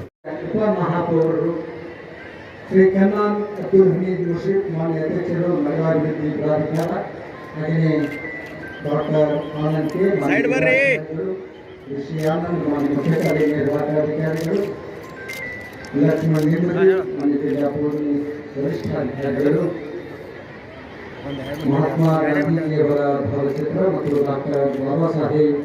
महापौर श्री कन्नान अब्दुल हमीद मुशीफ मान्य अध्यक्ष नगराभिवृद्धि प्राधिकार हागे डॉक्टर आनंद के श्री आनंद मान्य मुख्य कार्यनिर्वाहकाधिकारी लक्ष्मण मान्य जिला पोलिस वरिष्ठ अधिकारिಗಳು महात्मा गांधीಯವರ ಭಾವಚಿತ್ರ ಮತ್ತು ಡಾಕ್ಟರ್ ಬಾಬಾ ಸಾಹೇಬ್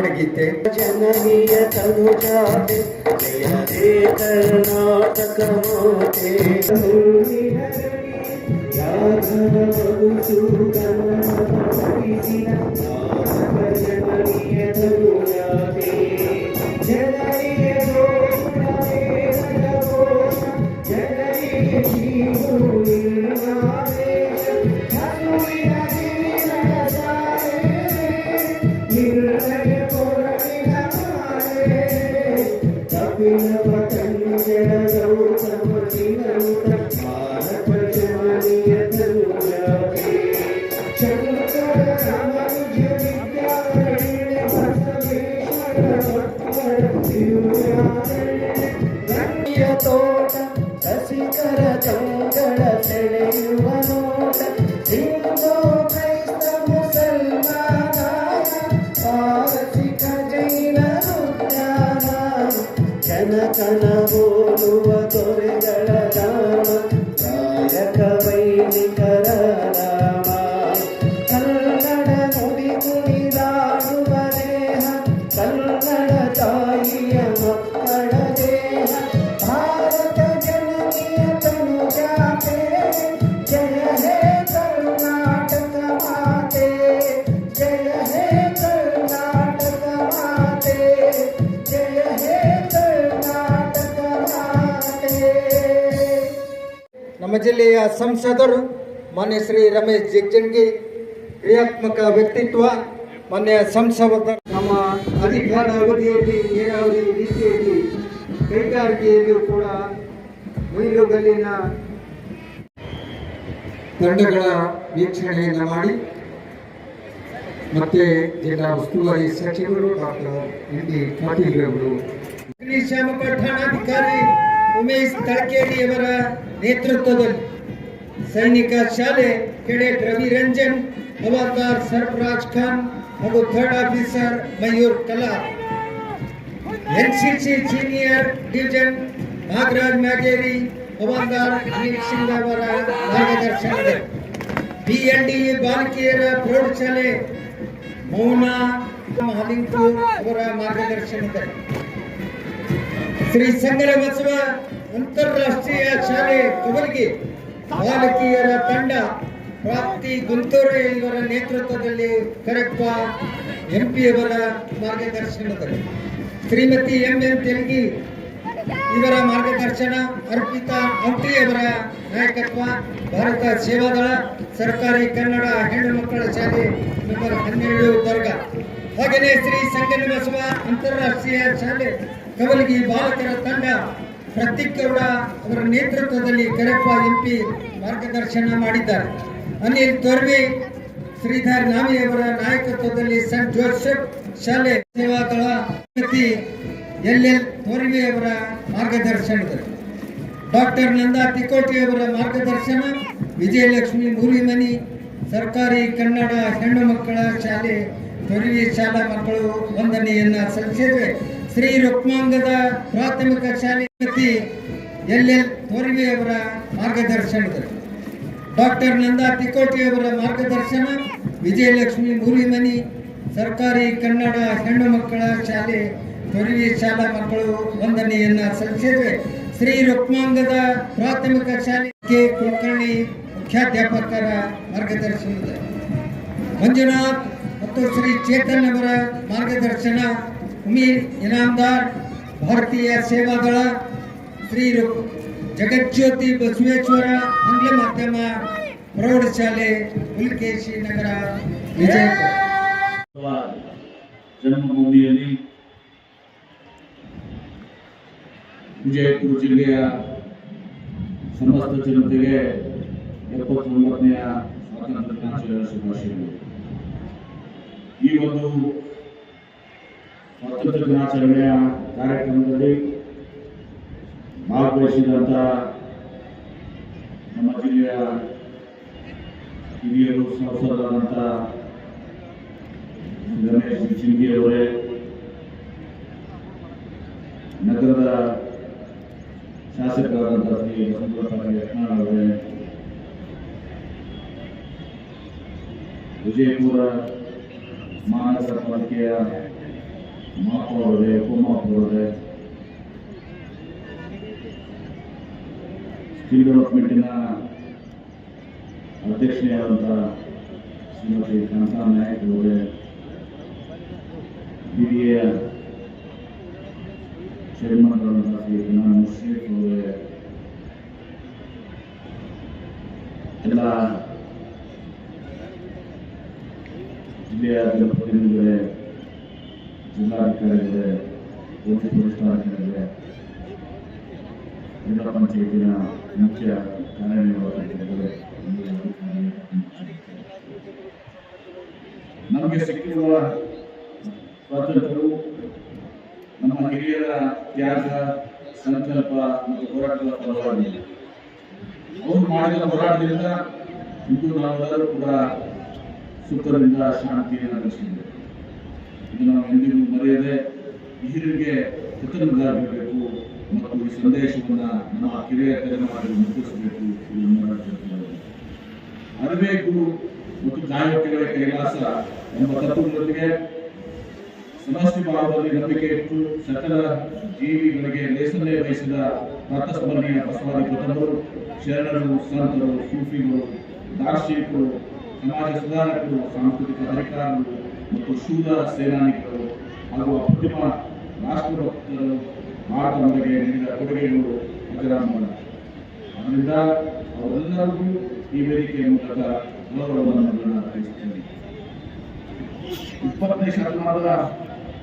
गीते जननीय तनुजाते जय हे कर्नाटक माते राघव मधुसूदन जननीय तनुजाते जननीय जननीय जीवनी ತೋಟ ರಸಿಕರ ಕಂಗಳ ಸೆಳೆಯುವ ನೋಟ ಹಿಂದೂ ಕ್ರೈಸ್ತ ಮುಸಲ್ಮಾನ ಪಾರಸಿಕ ಜೈನ ಉದ್ಯಾನ ಜನಕನ ಬೋಲುವ ದೊರೆಗಳ ಧಾಮ ಗಾಯಕ ವೈದಿಕರ ರಾಮ ಕನ್ನಡ ನುಡಿ ಕುಣಿದಾಡುವ ದೇಹ ಕನ್ನಡ ತಾಯಿಯ ಮಕ್ಕಳ ದೇಹ ಭಾರತ ಜನನಿಯ ತನುಜಾತೆ ಜಯ ಹೇ ಕರ್ನಾಟಕ ಮಾತೆ ಜಯ ಹೇ ಕರ್ನಾಟಕ ಮಾತೆ ಜಯ ಹೇ ಕರ್ನಾಟಕ ಮಾತೆ. ನಮ್ಮ ಜಿಲ್ಲೆಯ ಸಂಸದರು ಮಾನ್ಯ ಶ್ರೀ ರಮೇಶ್ ಜಿಗಜಿಣಗಿ ಕ್ರಿಯಾತ್ಮಕ ವ್ಯಕ್ತಿತ್ವ ಮಾನ್ಯ ಸಂಸದರು ನಮ್ಮ ಅಧಿಕಾರ ಅವಧಿಯಲ್ಲಿ ನೀರಾವರಿ ರೀತಿಯಲ್ಲಿ ಕೈಗಾರಿಕೆಯಲ್ಲಿಯೂ ಕೂಡ ಮೈಲುಗಲ್ಲಿನ ತಂಡಗಳ ವೀಕ್ಷಣೆಯನ್ನು ಮಾಡಿ ಮತ್ತೆ ಜಿಲ್ಲಾ ಉಸ್ತುವಾರಿ ಸಚಿವರು ಡಾಕ್ಟರ್ ಎನ್.ಡಿ. ಪಾಟೀಲ್ ಅವರು ಅಗ್ನಿಶಾಮಕ ಠಾಣಾಧಿಕಾರಿ ಉಮೇಶ್ ತಳಕೇರಿಯವರ ನೇತೃತ್ವದಲ್ಲಿ ಸೈನಿಕ ಶಾಲೆ ಕೆಡೆಟ್ ರವಿರಂಜನ್ ಹವಾಲ್ದಾರ್ ಸರ್ಫರಾಜ್ ಖಾನ್ ಹಾಗೂ third officer Mayur Kala NCC senior division Nagaraj Myageri ಹವಾಲ್ದಾರ್ ಅನಿಲ್ ಸಿಂಗ್ ಅವರ ಮಾರ್ಗದರ್ಶನದಲ್ಲಿ BND ಬಾಲಕಿಯರ ಪ್ರೌಢಶಾಲೆ ಮೌನಾ ಮಹಾಲಿಂಗಪುರ ಅವರ ಮಾರ್ಗದರ್ಶನದಲ್ಲಿ ಶ್ರೀ ಸಂಗಮಬಸವ ಅಂತಾರಾಷ್ಟ್ರೀಯ ಶಾಲೆ ಕವಲ್ಗಿ ಬಾಲಕಿಯರ ತಂಡ ಪ್ರಾಪ್ತಿ ಗುಂತೂರು ಇವರ ನೇತೃತ್ವದಲ್ಲಿ ಕರೆಪ್ಪ MP ಅವರ ಮಾರ್ಗದರ್ಶನದಲ್ಲಿ ಶ್ರೀಮತಿ MN ತೆಲಗಿ ಇವರ ಮಾರ್ಗದರ್ಶನ, ಅರ್ಪಿತಾ ಔಟಿ ಅವರ ನಾಯಕತ್ವ, ಭಾರತ ಸೇವಾದಳ ಸರ್ಕಾರಿ ಕನ್ನಡ ಹೆಣ್ಣು ಮಕ್ಕಳ ಶಾಲೆ ನಂಬರ್ 12 ದರ್ಗಾ, ಹಾಗೆಯೇ ಶ್ರೀ ಸಂಗಮಬಸವ ಅಂತಾರಾಷ್ಟ್ರೀಯ ಶಾಲೆ ಕವಲ್ಗಿ ಬಾಲಕರ ತಂಡ ಪ್ರತೀಕ್ ಗೌಡ ಅವರ ನೇತೃತ್ವದಲ್ಲಿ ಕರೆಪ್ಪ MP ಮಾರ್ಗದರ್ಶನ ಮಾಡಿದ್ದಾರೆ. ಅನಿಲ್ ತೋರ್ವಿ, ಶ್ರೀಧರ್ ನಾಮಿ ಅವರ ನಾಯಕತ್ವದಲ್ಲಿ ಸೆಂಟ್ ಜೋಸೆಫ್ ಶಾಲೆ ಸೇವಾದಳ LL ತೋರ್ವಿ ಅವರ ಮಾರ್ಗದರ್ಶನದಲ್ಲಿ ಡಾಕ್ಟರ್ ನಂದಾ ತಿಕೋಟಿ ಅವರ ಮಾರ್ಗದರ್ಶನ, ವಿಜಯಲಕ್ಷ್ಮಿ ಮೂಲಿಮನಿ ಸರ್ಕಾರಿ ಕನ್ನಡ ಹೆಣ್ಣು ಮಕ್ಕಳ ಶಾಲೆ ತೋರ್ವಿ ಶಾಲಾ ಮಕ್ಕಳು ವಂದನೆಯನ್ನ ಸಲ್ಲಿಸಿದರೆ, ಶ್ರೀ ರುಕ್ಮಾಂಗದ ಪ್ರಾಥಮಿಕ ಶಾಲೆ LL ತೋರ್ವಿ ಅವರ ಮಾರ್ಗದರ್ಶನದಲ್ಲಿ ಡಾಕ್ಟರ್ ನಂದಾ ತಿಕೋಟಿ ಅವರ ಮಾರ್ಗದರ್ಶನ, ವಿಜಯಲಕ್ಷ್ಮಿ ಮೂಲಿಮನಿ ಸರ್ಕಾರಿ ಕನ್ನಡ ಹೆಣ್ಣು ಮಕ್ಕಳ ಶಾಲೆ ತೋರ್ವಿ ಶಾಲಾ ಮಕ್ಕಳು ವಂದನೆಯನ್ನ ಸಲ್ಲಿಸಿದರೆ, ಶ್ರೀ ರುಕ್ಮಾಂಗದ ಪ್ರಾಥಮಿಕ ಶಾಲೆ ಕುಲಕರ್ಣಿ ಮುಖ್ಯಾಧ್ಯಾಪಕರ ಮಾರ್ಗದರ್ಶನದಲ್ಲಿ ಮಂಜುನಾಥ್ ಮತ್ತು ಶ್ರೀ ಚೇತನ್ ಅವರ ಮಾರ್ಗದರ್ಶನ, ಉಮೀರ್ ಇನಾಮದಾರ್ ಭಾರತೀಯ ಸೇವಾದಳ, ಶ್ರೀ ಜಗಜ್ಯೋತಿ ಬಸವೇಶ್ವರ ಆಂಗ್ಲ ಮಾಧ್ಯಮ ಪ್ರೌಢಶಾಲೆ ಪುಲಕೇಶಿ ನಗರ ವಿಜಯಪುರ. ಜನ್ಮಭೂಮಿಯಲ್ಲಿ ವಿಜಯಪುರ ಜಿಲ್ಲೆಯ ಸಮಸ್ತ ಜನತೆಗೆ 79ನೇ ಸ್ವಾತಂತ್ರ್ಯ ದಿನಾಚರಣೆಯ ಶುಭಾಶಯಗಳು. ಈ ಒಂದು ಸ್ವಾತಂತ್ರ್ಯ ದಿನಾಚರಣೆಯ ಕಾರ್ಯಕ್ರಮದಲ್ಲಿ ಭಾಗವಹಿಸಿದಂಥ ನಮ್ಮ ಜಿಲ್ಲೆಯ ಹಿರಿಯರು, ಸಂಸದರಾದಂಥ ರಮೇಶ್ ಜಿಂಗಿ ಅವರೇ, ನಗರದ ಶಾಸಕರಾದಂಥ ಶ್ರೀ ಬಸವರಾಜ ಯತ್ನಾಳ್ ಅವರೇ, ವಿಜಯಪುರ ಮಹಾನಗರ ಪಾಲಿಕೆಯ ಮಹಾಪೌರ ಅವರೇ, ಉಪಮಹಾಪೌರ ಅವರೇ, ಸ್ಕಿಲ್ ಡೆವಲಪ್ಮೆಂಟಿನ ಅಧ್ಯಕ್ಷೆಯಾದಂಥ ಶ್ರೀಮತಿ ಕಾಂತಾ ನಾಯಕ್ ಅವರೇ, ಹಿರಿಯ ಚೇರ್ಮನ್ಗಳಾದಂಥ ಶ್ರೀ ಇನಾಮ್ ಮುಷೀಫ್ ಅವರೇ, ಎಲ್ಲ ಜಿಲ್ಲೆಯ ಜನಪ್ರತಿನಿಧಿಗಳೇ, ಜಿಲ್ಲಾಧಿಕಾರಿಗಳೇ, ಪೊಲೀಸ್ ವರಿಷ್ಠಾಧಿಕಾರಿಗಳೇ, ಜಿಲ್ಲಾ ಪಂಚಾಯತಿನ ಮುಖ್ಯ ಕಾರ್ಯನಿರ್ವಾಹಕರೇ, ನಮಗೆ ಸಿಕ್ಕಿರುವ ಸ್ವಾತಂತ್ರ್ಯವು ನಮ್ಮ ಹಿರಿಯರ ತ್ಯಾಗ, ಸಂಕಲ್ಪ ಮತ್ತು ಹೋರಾಟದ ಫಲವಾಗಿದೆ. ಅವರು ಮಾಡಿದ ಹೋರಾಟದಿಂದ ಇಂದು ನಾವೆಲ್ಲರೂ ಕೂಡ ಸುಖದಿಂದ ಶಾಂತಿಯನ್ನು ನಡೆಸಿದ್ದೇವೆ. ಇದು ನಾವು ಎಂದಿಗೂ ಮರೆಯದೆ ಹಿರಿಯರಿಗೆ ಕೃತಜ್ಞರಾಗಬೇಕು ಮತ್ತು ಈ ಸಂದೇಶವನ್ನು ನಮ್ಮ ಕಿರಿಯ ತಲೆಮಾರಿಗೆ ಮುಟ್ಟಿಸಬೇಕು. ಅರಿಬೇಕು ಮತ್ತು ಕಾಯುತ್ತಿರುವ ಕೈಲಾಸ ಎಂಬ ತತ್ವದೊಂದಿಗೆ ಸಮಷ್ಟಿ ಭಾವದಲ್ಲಿ ನಂಬಿಕೆ ಇಟ್ಟು ಸಕಲ ಜೀವಿಗಳಿಗೆ ಲೇಸನ್ನೇ ವಹಿಸಿದ ಪ್ರಾತಸ್ಮರಣೀಯ ಬಸವಾದಿ ಪ್ರಥಮರು, ಶರಣರು, ಸಂತರು, ಸೂಫಿಗಳು, ದಾರ್ಶನಿಕರು, ಸಮಾಜ ಸುಧಾರಕರು, ಸಾಂಸ್ಕೃತಿಕ ಅಧಿಕಾರರು ಮತ್ತು ಶೂರ ಸೇನಾನಿಗಳು ಹಾಗೂ ಅಪ್ರತಿಮ ರಾಷ್ಟ್ರಭಕ್ತರು ಭಾರತದವರಿಗೆ ನೀಡಿದ ಕೊಡುಗೆಗಳು ಅಜರಾಮರ. ಅದರಿಂದ ಅವರೆಲ್ಲರಿಗೂ ಈ ವೇದಿಕೆಯ ಮೂಲಕ ಗೌರವವನ್ನು ಅರ್ಪಿಸುತ್ತೇನೆ. 20ನೇ ಶತಮಾನದ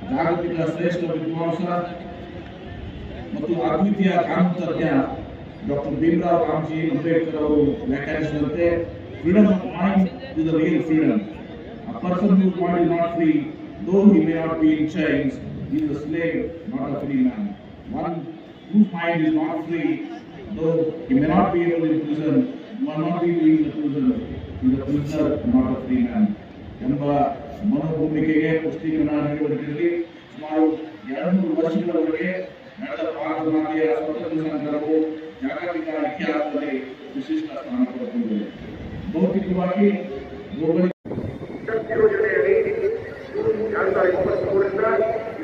ಜಾಗತಿಕ ಶ್ರೇಷ್ಠ ವಿದ್ವಾಂಸ ಮತ್ತು ಅದ್ವಿತೀಯ ಕಾನೂನುತಜ್ಞ ಡಾಕ್ಟರ್ ಭೀಮರಾವ್ ರಾಮ್ಜಿ ಅಂಬೇಡ್ಕರ್ ಅವರು ವ್ಯಾಖ್ಯಾನಿಸಿದಂತೆ, freedom of mind is the real freedom. A person whose mind is not free, though he may not be in chains, he is a slave, not a free man. One whose mind is not free, though he may not be able in prison, will not be in the prison, he is a prisoner, not a free man. ಎಂಬ ಮನೋಭೂಮಿಕೆಗೆ ಪುಸ್ತಕನ ನೀಡುವುದರಲ್ಲಿ ಸುಮಾರು 200 ವರ್ಷಗಳವರೆಗೆ ನಡೆದ ಭಾರತ ಮಾತೆಯ ಸ್ವಾತಂತ್ರ್ಯ ಸಂಗ್ರಾಮವು ಜಾಗತಿಕ ಇತಿಹಾಸದಲ್ಲಿ ವಿಶಿಷ್ಟ ಸ್ಥಾನ ಪಡೆದುಕೊಂಡಿದೆ. ಭೌತಿಕವಾಗಿ ಭೌಗೋಳಿಕ ಶಕ್ತಿ ಯೋಜನೆಯಡಿ 2023ರಿಂದ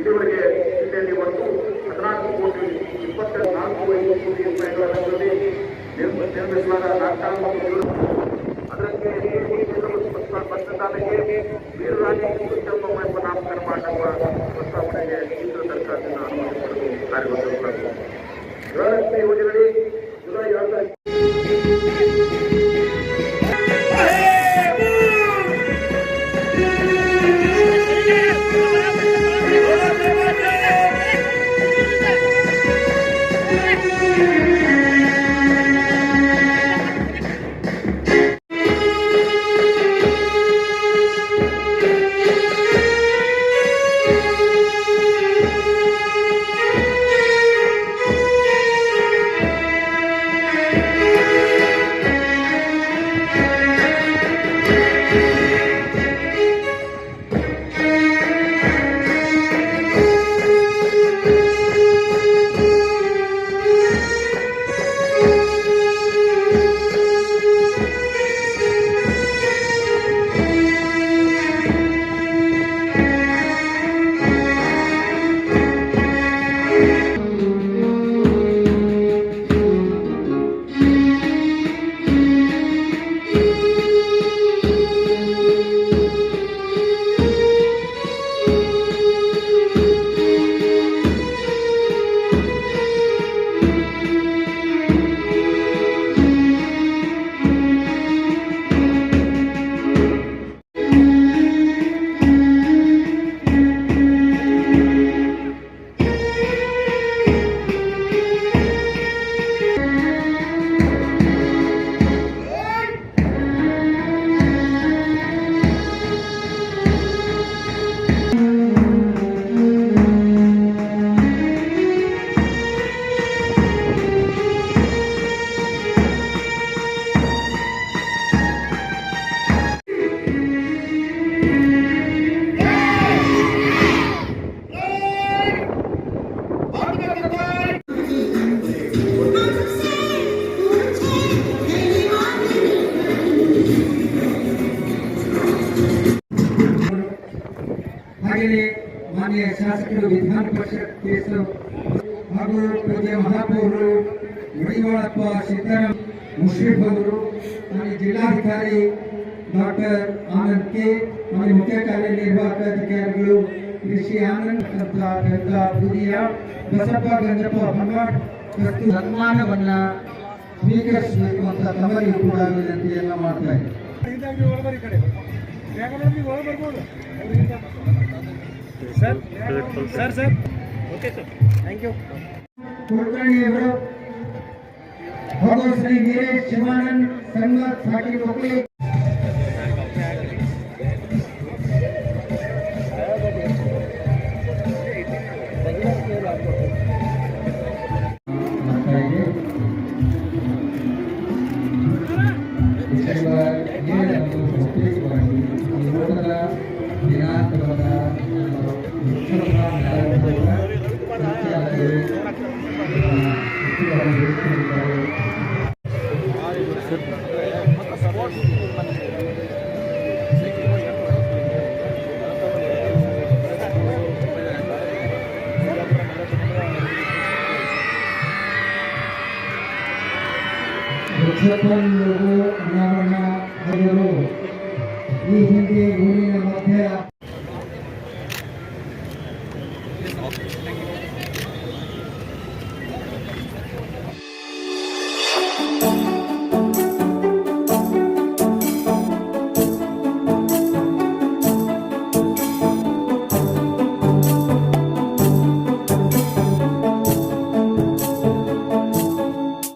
ಇದುವರೆಗೆ ಜಿಲ್ಲೆಯಲ್ಲಿ ಒಟ್ಟು 14 ಕೋಟಿ 24 ಕೋಟಿ ರೂಪಾಯಿಗಳ ವೆಚ್ಚದಲ್ಲಿ ನಿರ್ಮಿಸಲಾದ ನಾಲ್ಕು ಮತ್ತು ಅದಕ್ಕೆ ಬದ್ಧತಾಗೆ ವೀರರಾಜ ಕುಟುಂಬ ಎಂಬ ನಾಮಕರಣ ಮಾಡುವ ಪ್ರಸ್ತಾವನೆಗೆ ಕೇಂದ್ರ ಸರ್ಕಾರದಿಂದ ಅನುಮತಿ ಕಾರ್ಯಗತಗೊಳಿಸಲಾಗಿದೆ. ಗೃಹಲಕ್ಷ್ಮಿ ಯೋಜನೆಯಡಿ ಜುಲೈ 2000 ಹಾಗೆಯೇ ಮಾನ್ಯ ಶಾಸಕರು ವಿಧಾನ ಪರಿಷತ್ ಕೇಸರು ಹಾಗೂ ಪೂಜ್ಯ ಮಹಾಪೌರರು ಮಡಿವಾಳಪ್ಪ ಸಿದ್ದರಾಮ ಮುಷ್ರಿಫ್ ಅವರು ಮಾನ್ಯ ಜಿಲ್ಲಾಧಿಕಾರಿ ಡಾಕ್ಟರ್ ಆನಂದ್ ಕೆ ಮಾನ್ಯ ಮುಖ್ಯ ಕಾರ್ಯನಿರ್ವಾಹಕ ಅಧಿಕಾರಿಗಳು ಕೃಷಿ ಆನಂದ್ ಅಂತ ಗಂಗಾ ಬುದಿಯಾ ಬಸಪ್ಪ ಗಂಗಪ್ಪ ಹೊನ್ನಾಡ್ ಮತ್ತು ಸನ್ಮಾನವನ್ನ ಸ್ವೀಕರಿಸಬೇಕು ಅಂತ ತಮ್ಮಲ್ಲಿ ಕೂಡ ವಿನಂತಿಯನ್ನ ಮಾಡ್ತಾ ಇದ್ದಾರೆ. Sir okay sir thank you. ಕುಲಕರ್ಣಿಯವರು ಹಾಗೂ ಶ್ರೀ ವೀರೇಶ್ ಶಿವಾನಂದ್ ಸಂಗತ್ ಸಾಕಿ ಕೊಕ್ಲಿ ಅನಾವರಣ ಅವರು ಈ ಹಿಂದೆ ಊರಿನ ಮಧ್ಯ